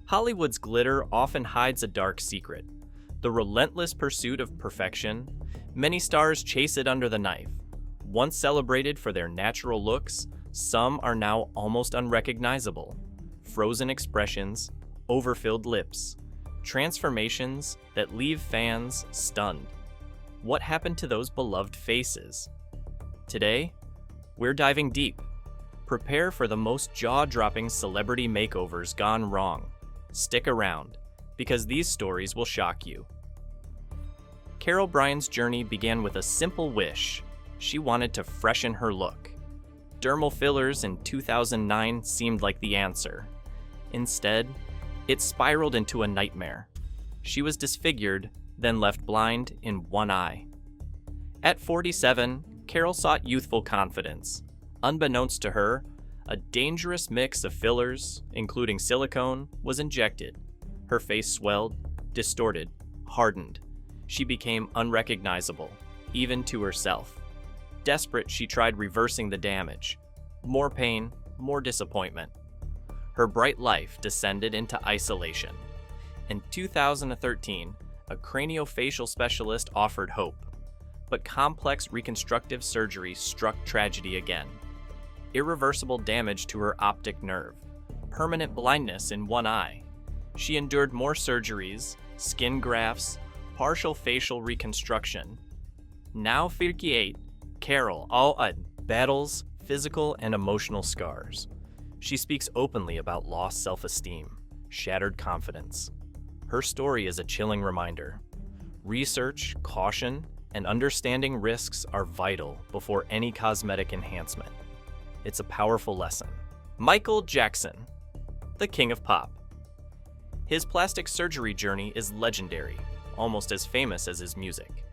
Hollywood's glitter often hides a dark secret. The relentless pursuit of perfection. Many stars chase it under the knife. Once celebrated for their natural looks, some are now almost unrecognizable. Frozen expressions, overfilled lips, transformations that leave fans stunned. What happened to those beloved faces? Today, we're diving deep. Prepare for the most jaw-dropping celebrity makeovers gone wrong. Stick around, because these stories will shock you. Carol Bryan's journey began with a simple wish. She wanted to freshen her look. Dermal fillers in 2009 seemed like the answer. Instead, it spiraled into a nightmare. She was disfigured, then left blind in one eye. At 47, Carol sought youthful confidence. Unbeknownst to her, a dangerous mix of fillers, including silicone, was injected. Her face swelled, distorted, hardened. She became unrecognizable, even to herself. Desperate, she tried reversing the damage. More pain, more disappointment. Her bright life descended into isolation. In 2013, a craniofacial specialist offered hope, but complex reconstructive surgery struck tragedy again. Irreversible damage to her optic nerve, permanent blindness in one eye. She endured more surgeries, skin grafts, partial facial reconstruction. Now 48, Carol battles physical and emotional scars. She speaks openly about lost self-esteem, shattered confidence. Her story is a chilling reminder. Research, caution, and understanding risks are vital before any cosmetic enhancement. It's a powerful lesson. Michael Jackson, the king of pop. His plastic surgery journey is legendary, almost as famous as his music.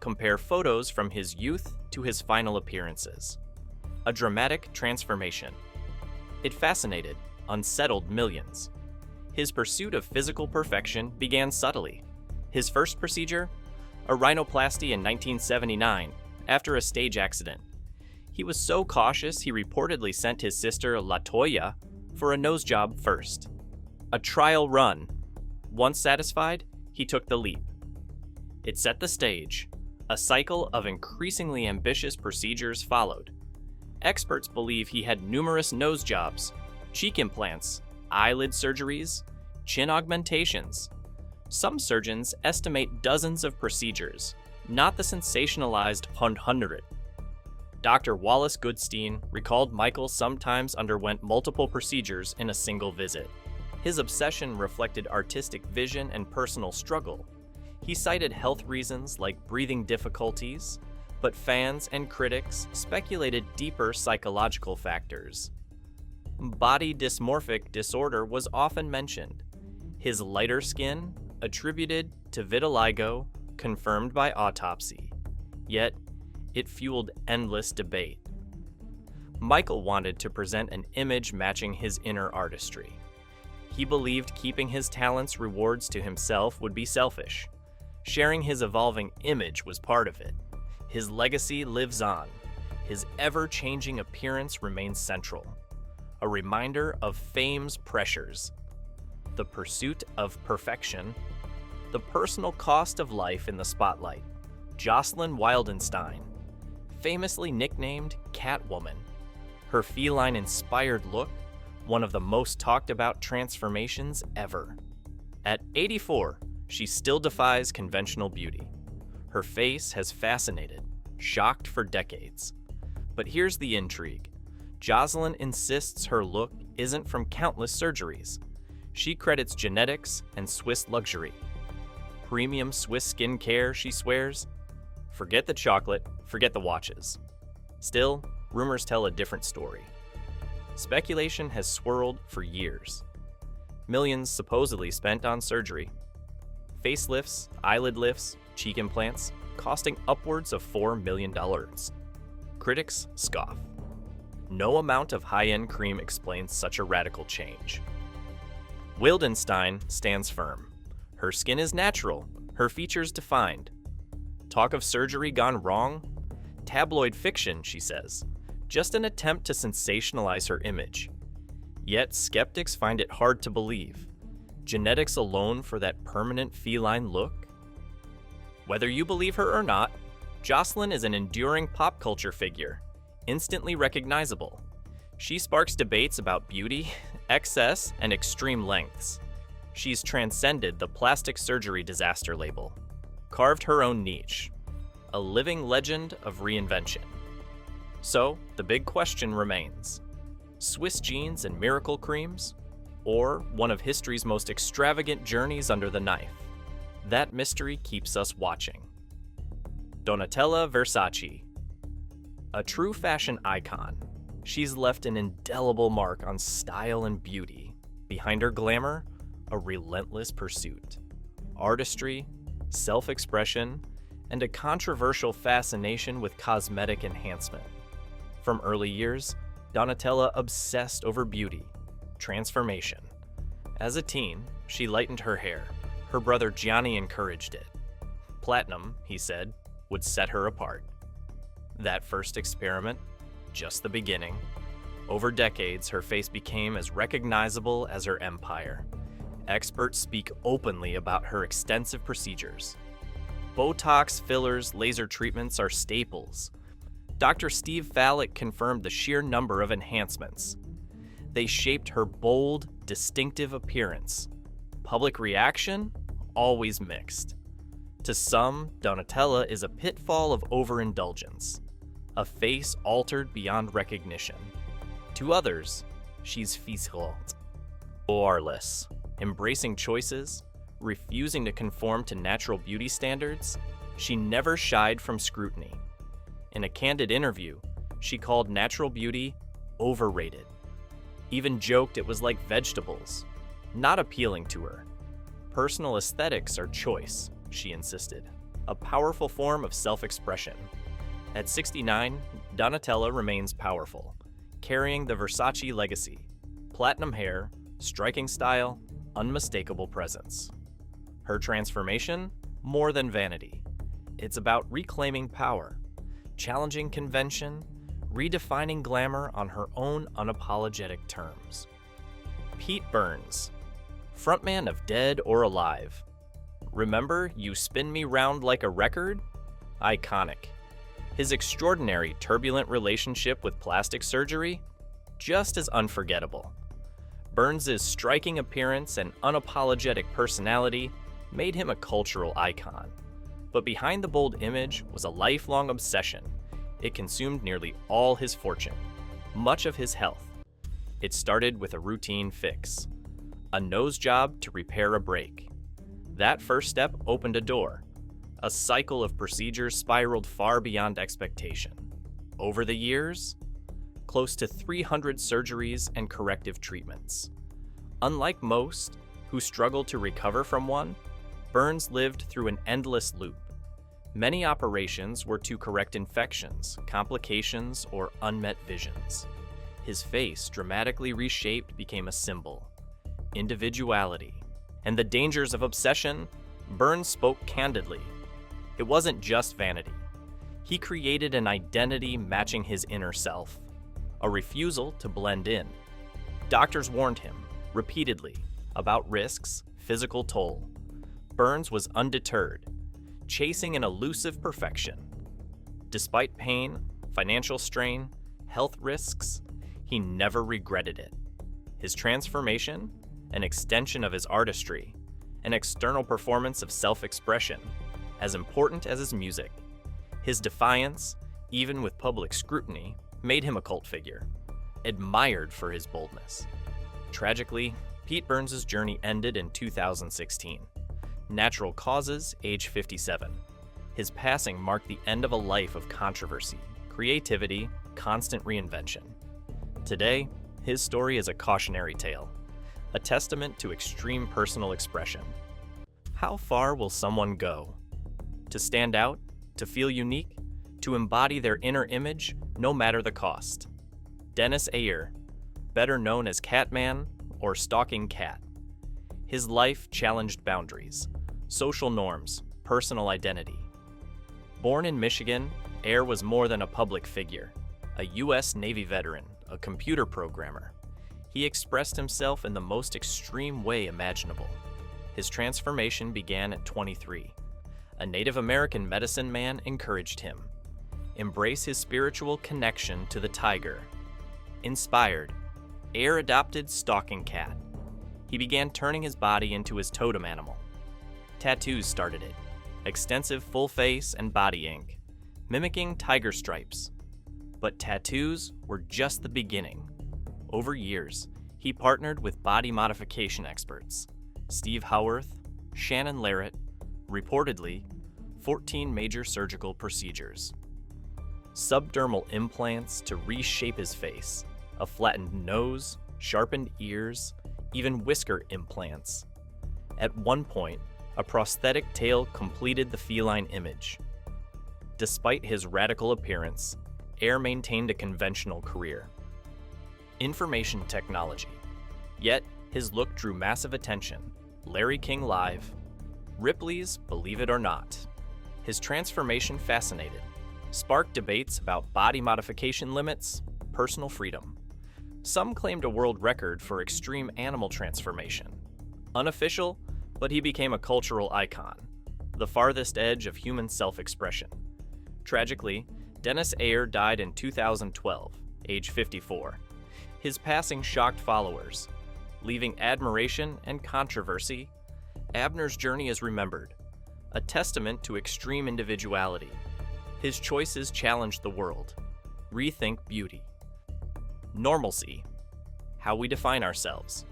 Compare photos from his youth to his final appearances. A dramatic transformation. It fascinated, unsettled millions. His pursuit of physical perfection began subtly. His first procedure? A rhinoplasty in 1979, after a stage accident. He was so cautious he reportedly sent his sister LaToya for a nose job first. A trial run. Once satisfied, he took the leap. It set the stage. A cycle of increasingly ambitious procedures followed. Experts believe he had numerous nose jobs, cheek implants, eyelid surgeries, chin augmentations. Some surgeons estimate dozens of procedures, not the sensationalized 100. Dr. Wallace Goodstein recalled Michael sometimes underwent multiple procedures in a single visit. His obsession reflected artistic vision and personal struggle. He cited health reasons like breathing difficulties, but fans and critics speculated deeper psychological factors. Body dysmorphic disorder was often mentioned. His lighter skin, attributed to vitiligo, confirmed by autopsy. Yet, it fueled endless debate. Michael wanted to present an image matching his inner artistry. He believed keeping his talents rewards to himself would be selfish. Sharing his evolving image was part of it. His legacy lives on. His ever-changing appearance remains central. A reminder of fame's pressures. The pursuit of perfection. The personal cost of life in the spotlight. Jocelyn Wildenstein, famously nicknamed Catwoman. Her feline-inspired look, one of the most talked about transformations ever. At 84, she still defies conventional beauty. Her face has fascinated, shocked for decades. But here's the intrigue. Jocelyn insists her look isn't from countless surgeries. She credits genetics and Swiss luxury. Premium Swiss skincare, she swears. Forget the chocolate, forget the watches. Still, rumors tell a different story. Speculation has swirled for years. Millions supposedly spent on surgery. Facelifts, eyelid lifts, cheek implants, costing upwards of $4 million. Critics scoff. No amount of high-end cream explains such a radical change. Wildenstein stands firm. Her skin is natural, her features defined. Talk of surgery gone wrong? Tabloid fiction, she says. Just an attempt to sensationalize her image. Yet skeptics find it hard to believe. Genetics alone for that permanent feline look? Whether you believe her or not, Jocelyn is an enduring pop culture figure, instantly recognizable. She sparks debates about beauty, excess, and extreme lengths. She's transcended the plastic surgery disaster label, carved her own niche, a living legend of reinvention. So, the big question remains: Swiss jeans and miracle creams, or one of history's most extravagant journeys under the knife? That mystery keeps us watching. Donatella Versace. A true fashion icon, she's left an indelible mark on style and beauty. Behind her glamour, a relentless pursuit. Artistry, self-expression, and a controversial fascination with cosmetic enhancement. From early years, Donatella obsessed over beauty, transformation. As a teen, she lightened her hair. Her brother Gianni encouraged it. Platinum, he said, would set her apart. That first experiment, just the beginning. Over decades, her face became as recognizable as her empire. Experts speak openly about her extensive procedures. Botox, fillers, laser treatments are staples. Dr. Steve Fallick confirmed the sheer number of enhancements. They shaped her bold, distinctive appearance. Public reaction? Always mixed. To some, Donatella is a pitfall of overindulgence, a face altered beyond recognition. To others, she's fizzled, warless, embracing choices, refusing to conform to natural beauty standards. She never shied from scrutiny. In a candid interview, she called natural beauty overrated. Even joked it was like vegetables, not appealing to her. Personal aesthetics are choice, she insisted, a powerful form of self-expression. At 69, Donatella remains powerful, carrying the Versace legacy: platinum hair, striking style, unmistakable presence. Her transformation? More than vanity. It's about reclaiming power, challenging convention, redefining glamour on her own unapologetic terms. Pete Burns, frontman of Dead or Alive. Remember You Spin Me Round Like a Record? Iconic. His extraordinary, turbulent relationship with plastic surgery? Just as unforgettable. Burns' striking appearance and unapologetic personality made him a cultural icon. But behind the bold image was a lifelong obsession. It consumed nearly all his fortune, much of his health. It started with a routine fix: a nose job to repair a break. That first step opened a door. A cycle of procedures spiraled far beyond expectation. Over the years, close to 300 surgeries and corrective treatments. Unlike most, who struggled to recover from one, Burns lived through an endless loop. Many operations were to correct infections, complications, or unmet visions. His face, dramatically reshaped, became a symbol. Individuality. And the dangers of obsession, Burns spoke candidly. It wasn't just vanity. He created an identity matching his inner self, a refusal to blend in. Doctors warned him, repeatedly, about risks, physical toll. Burns was undeterred, chasing an elusive perfection. Despite pain, financial strain, health risks, he never regretted it. His transformation, an extension of his artistry, an external performance of self-expression, as important as his music. His defiance, even with public scrutiny, made him a cult figure, admired for his boldness. Tragically, Pete Burns' journey ended in 2016. Natural causes, age 57. His passing marked the end of a life of controversy, creativity, constant reinvention. Today, his story is a cautionary tale, a testament to extreme personal expression. How far will someone go? To stand out, to feel unique, to embody their inner image, no matter the cost. Dennis Ayer, better known as Catman or Stalking Cat. His life challenged boundaries, social norms, personal identity. Born in Michigan, Ayer was more than a public figure, a U.S. Navy veteran, a computer programmer. He expressed himself in the most extreme way imaginable. His transformation began at 23. A Native American medicine man encouraged him. Embrace his spiritual connection to the tiger. Inspired, Ayer adopted Stalking Cat. He began turning his body into his totem animal. Tattoos started it. Extensive full face and body ink, mimicking tiger stripes. But tattoos were just the beginning. Over years, he partnered with body modification experts, Steve Howarth, Shannon Larratt, reportedly 14 major surgical procedures. Subdermal implants to reshape his face, a flattened nose, sharpened ears, even whisker implants. At one point, a prosthetic tail completed the feline image. Despite his radical appearance, Ayer maintained a conventional career. Information technology. Yet, his look drew massive attention. Larry King Live, Ripley's Believe It or Not. His transformation fascinated, sparked debates about body modification limits, personal freedom. Some claimed a world record for extreme animal transformation. Unofficial, but he became a cultural icon, the farthest edge of human self-expression. Tragically, Dennis Ayer died in 2012, age 54. His passing shocked followers. Leaving admiration and controversy, Abner's journey is remembered, a testament to extreme individuality. His choices challenged the world. Rethink beauty. Normalcy. How we define ourselves.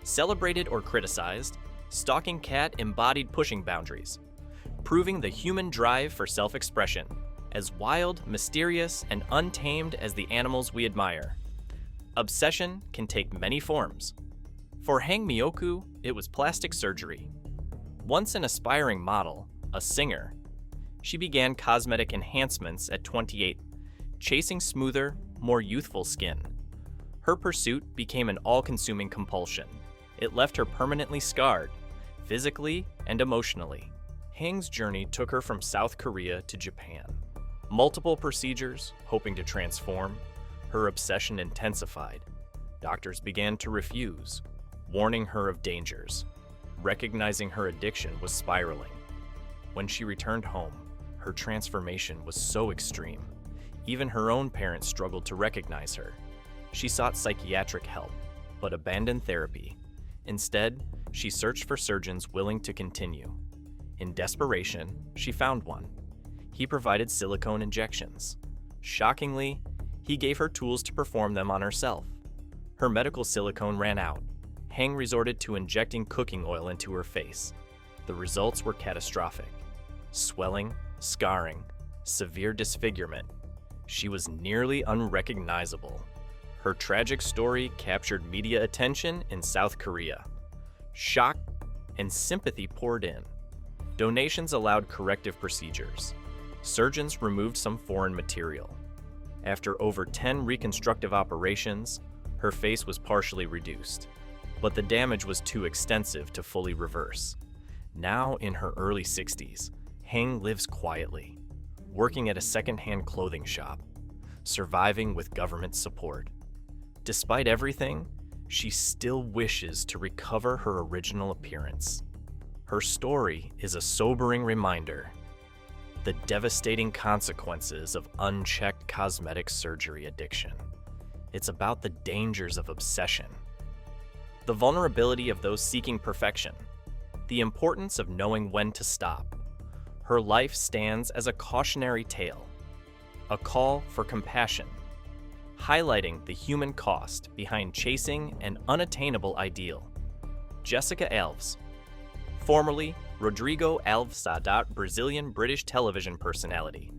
Celebrated or criticized, Stalking Cat embodied pushing boundaries, proving the human drive for self-expression, as wild, mysterious, and untamed as the animals we admire. Obsession can take many forms. For Hang Myoku, it was plastic surgery. Once an aspiring model, a singer, she began cosmetic enhancements at 28, chasing smoother, more youthful skin. Her pursuit became an all-consuming compulsion. It left her permanently scarred, physically and emotionally. Hang's journey took her from South Korea to Japan. Multiple procedures, hoping to transform, her obsession intensified. Doctors began to refuse, warning her of dangers. Recognizing her addiction was spiraling. When she returned home, her transformation was so extreme. Even her own parents struggled to recognize her. She sought psychiatric help, but abandoned therapy. Instead, she searched for surgeons willing to continue. In desperation, she found one. He provided silicone injections. Shockingly, he gave her tools to perform them on herself. Her medical silicone ran out. Hang resorted to injecting cooking oil into her face. The results were catastrophic. Swelling, scarring, severe disfigurement. She was nearly unrecognizable. Her tragic story captured media attention in South Korea. Shock and sympathy poured in. Donations allowed corrective procedures. Surgeons removed some foreign material. After over 10 reconstructive operations, her face was partially reduced, but the damage was too extensive to fully reverse. Now in her early 60s, Hang lives quietly, working at a second-hand clothing shop, surviving with government support. Despite everything, she still wishes to recover her original appearance. Her story is a sobering reminder: the devastating consequences of unchecked cosmetic surgery addiction. It's about the dangers of obsession, the vulnerability of those seeking perfection, the importance of knowing when to stop. Her life stands as a cautionary tale, a call for compassion, highlighting the human cost behind chasing an unattainable ideal. Jessica Alves, formerly Rodrigo Alves Sadat, Brazilian-British television personality,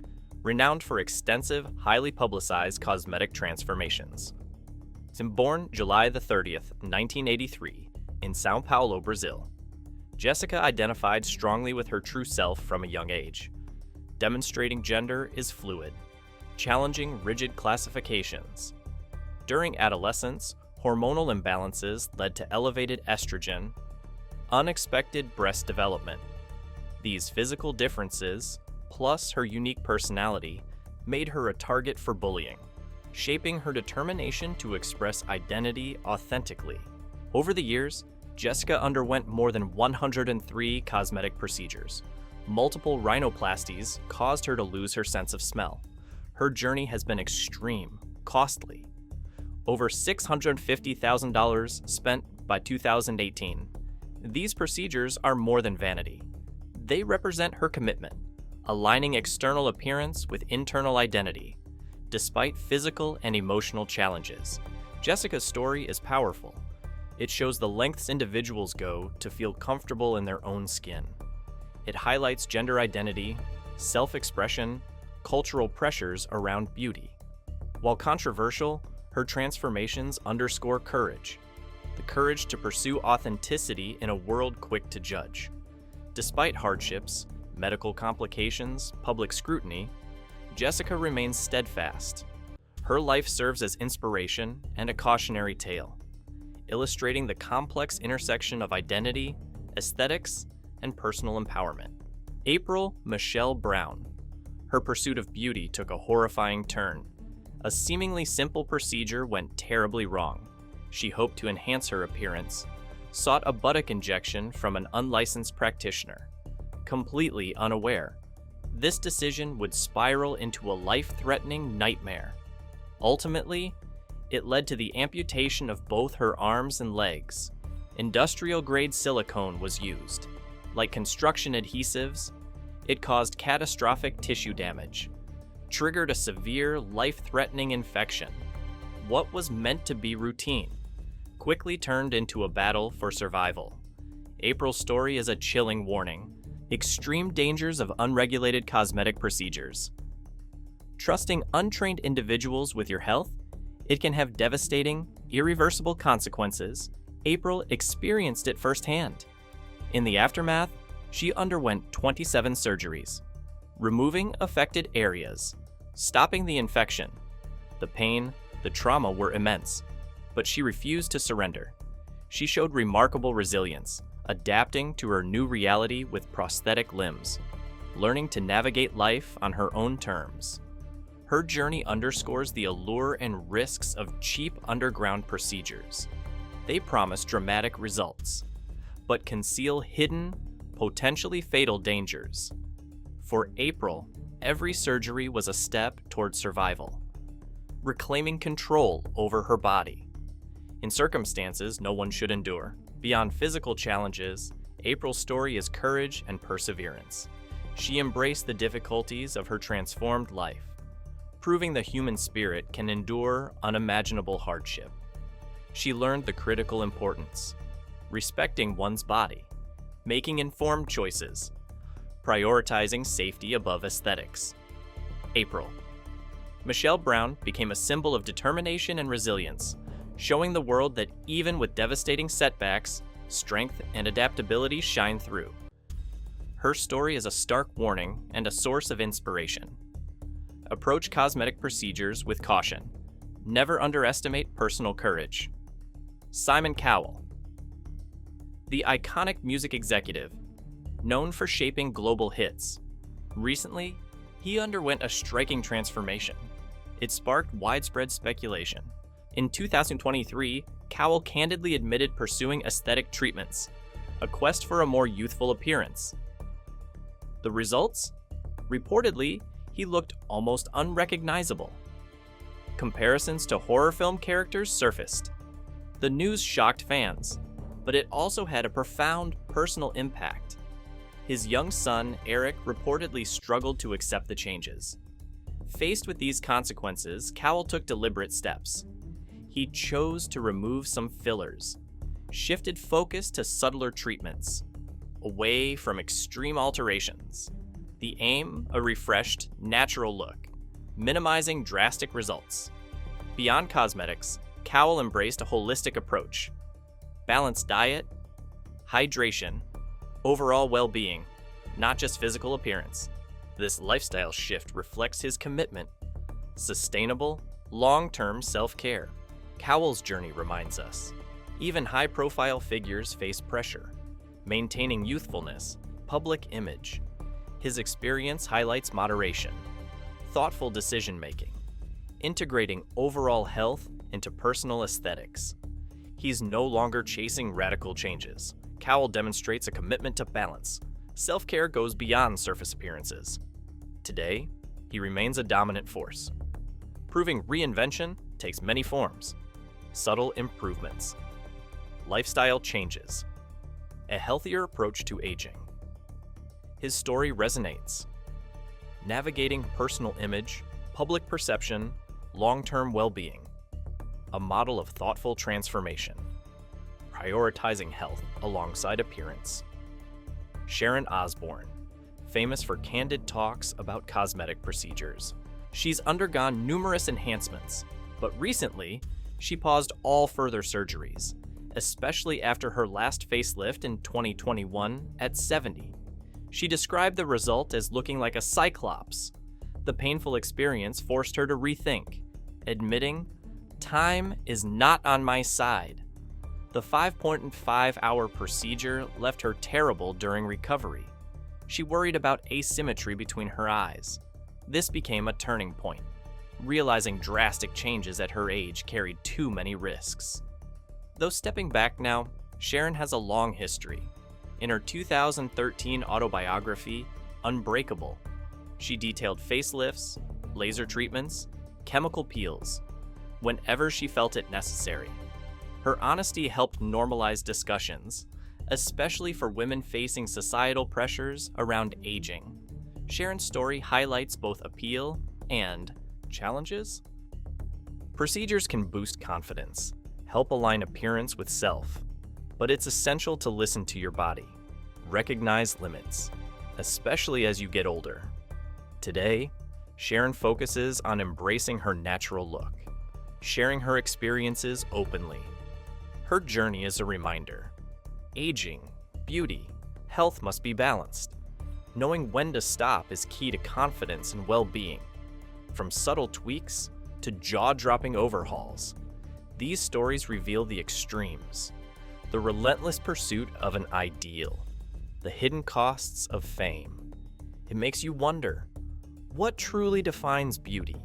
renowned for extensive, highly publicized cosmetic transformations. Born July 30th, 1983, in São Paulo, Brazil. Jessica identified strongly with her true self from a young age. Demonstrating gender is fluid, challenging rigid classifications. During adolescence, hormonal imbalances led to elevated estrogen, unexpected breast development. These physical differences, plus her unique personality, made her a target for bullying. shaping her determination to express identity authentically. Over the years, Jessica underwent more than 103 cosmetic procedures. Multiple rhinoplasties caused her to lose her sense of smell. Her journey has been extreme, costly. Over $650,000 spent by 2018. These procedures are more than vanity. They represent her commitment, aligning external appearance with internal identity. Despite physical and emotional challenges, Jessica's story is powerful. It shows the lengths individuals go to feel comfortable in their own skin. It highlights gender identity, self-expression, cultural pressures around beauty. While controversial, her transformations underscore courage, the courage to pursue authenticity in a world quick to judge. Despite hardships, medical complications, public scrutiny, Jessica remains steadfast. Her life serves as inspiration and a cautionary tale, illustrating the complex intersection of identity, aesthetics, and personal empowerment. April Michelle Brown. Her pursuit of beauty took a horrifying turn. A seemingly simple procedure went terribly wrong. She hoped to enhance her appearance, sought a buttock injection from an unlicensed practitioner. Completely unaware, this decision would spiral into a life-threatening nightmare. Ultimately, it led to the amputation of both her arms and legs. Industrial-grade silicone was used. Like construction adhesives, it caused catastrophic tissue damage, triggered a severe, life-threatening infection. What was meant to be routine quickly turned into a battle for survival. April's story is a chilling warning. Extreme dangers of unregulated cosmetic procedures. Trusting untrained individuals with your health, it can have devastating, irreversible consequences. April experienced it firsthand. In the aftermath, she underwent 27 surgeries, removing affected areas, stopping the infection. The pain, the trauma were immense, but she refused to surrender. She showed remarkable resilience, adapting to her new reality with prosthetic limbs, learning to navigate life on her own terms. Her journey underscores the allure and risks of cheap underground procedures. They promise dramatic results, but conceal hidden, potentially fatal dangers. For April, every surgery was a step toward survival, reclaiming control over her body. In circumstances no one should endure, beyond physical challenges, April's story is courage and perseverance. She embraced the difficulties of her transformed life, proving the human spirit can endure unimaginable hardship. She learned the critical importance, respecting one's body, making informed choices, prioritizing safety above aesthetics. April. Michelle Brown became a symbol of determination and resilience, showing the world that even with devastating setbacks, strength and adaptability shine through. Her story is a stark warning and a source of inspiration. Approach cosmetic procedures with caution. Never underestimate personal courage. Simon Cowell. The iconic music executive, known for shaping global hits. Recently, he underwent a striking transformation. It sparked widespread speculation. In 2023, Cowell candidly admitted pursuing aesthetic treatments, a quest for a more youthful appearance. The results? Reportedly, he looked almost unrecognizable. Comparisons to horror film characters surfaced. The news shocked fans, but it also had a profound personal impact. His young son, Eric, reportedly struggled to accept the changes. Faced with these consequences, Cowell took deliberate steps. He chose to remove some fillers, shifted focus to subtler treatments, away from extreme alterations. The aim, a refreshed, natural look, minimizing drastic results. Beyond cosmetics, Cowell embraced a holistic approach. Balanced diet, hydration, overall well-being, not just physical appearance. This lifestyle shift reflects his commitment. Sustainable, long-term self-care. Cowell's journey reminds us, even high-profile figures face pressure, maintaining youthfulness, public image. His experience highlights moderation, thoughtful decision-making, integrating overall health into personal aesthetics. He's no longer chasing radical changes. Cowell demonstrates a commitment to balance. Self-care goes beyond surface appearances. Today, he remains a dominant force, proving reinvention takes many forms. Subtle improvements, lifestyle changes, a healthier approach to aging. His story resonates, navigating personal image, public perception, long-term well-being, a model of thoughtful transformation, prioritizing health alongside appearance. Sharon Osbourne, famous for candid talks about cosmetic procedures. She's undergone numerous enhancements, but recently, she paused all further surgeries, especially after her last facelift in 2021 at 70. She described the result as looking like a cyclops. The painful experience forced her to rethink, admitting, "Time is not on my side." The 5.5-hour procedure left her terrible during recovery. She worried about asymmetry between her eyes. This became a turning point, realizing drastic changes at her age carried too many risks. Though stepping back now, Sharon has a long history. In her 2013 autobiography, Unbreakable, she detailed facelifts, laser treatments, chemical peels, whenever she felt it necessary. Her honesty helped normalize discussions, especially for women facing societal pressures around aging. Sharon's story highlights both appeal and challenges. Procedures can boost confidence, help align appearance with self, but it's essential to listen to your body. Recognize limits, especially as you get older. Today, Sharon focuses on embracing her natural look, sharing her experiences openly. Her journey is a reminder. Aging, beauty, health must be balanced. Knowing when to stop is key to confidence and well-being. From subtle tweaks to jaw-dropping overhauls, these stories reveal the extremes, the relentless pursuit of an ideal, the hidden costs of fame. It makes you wonder, what truly defines beauty?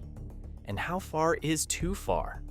And how far is too far?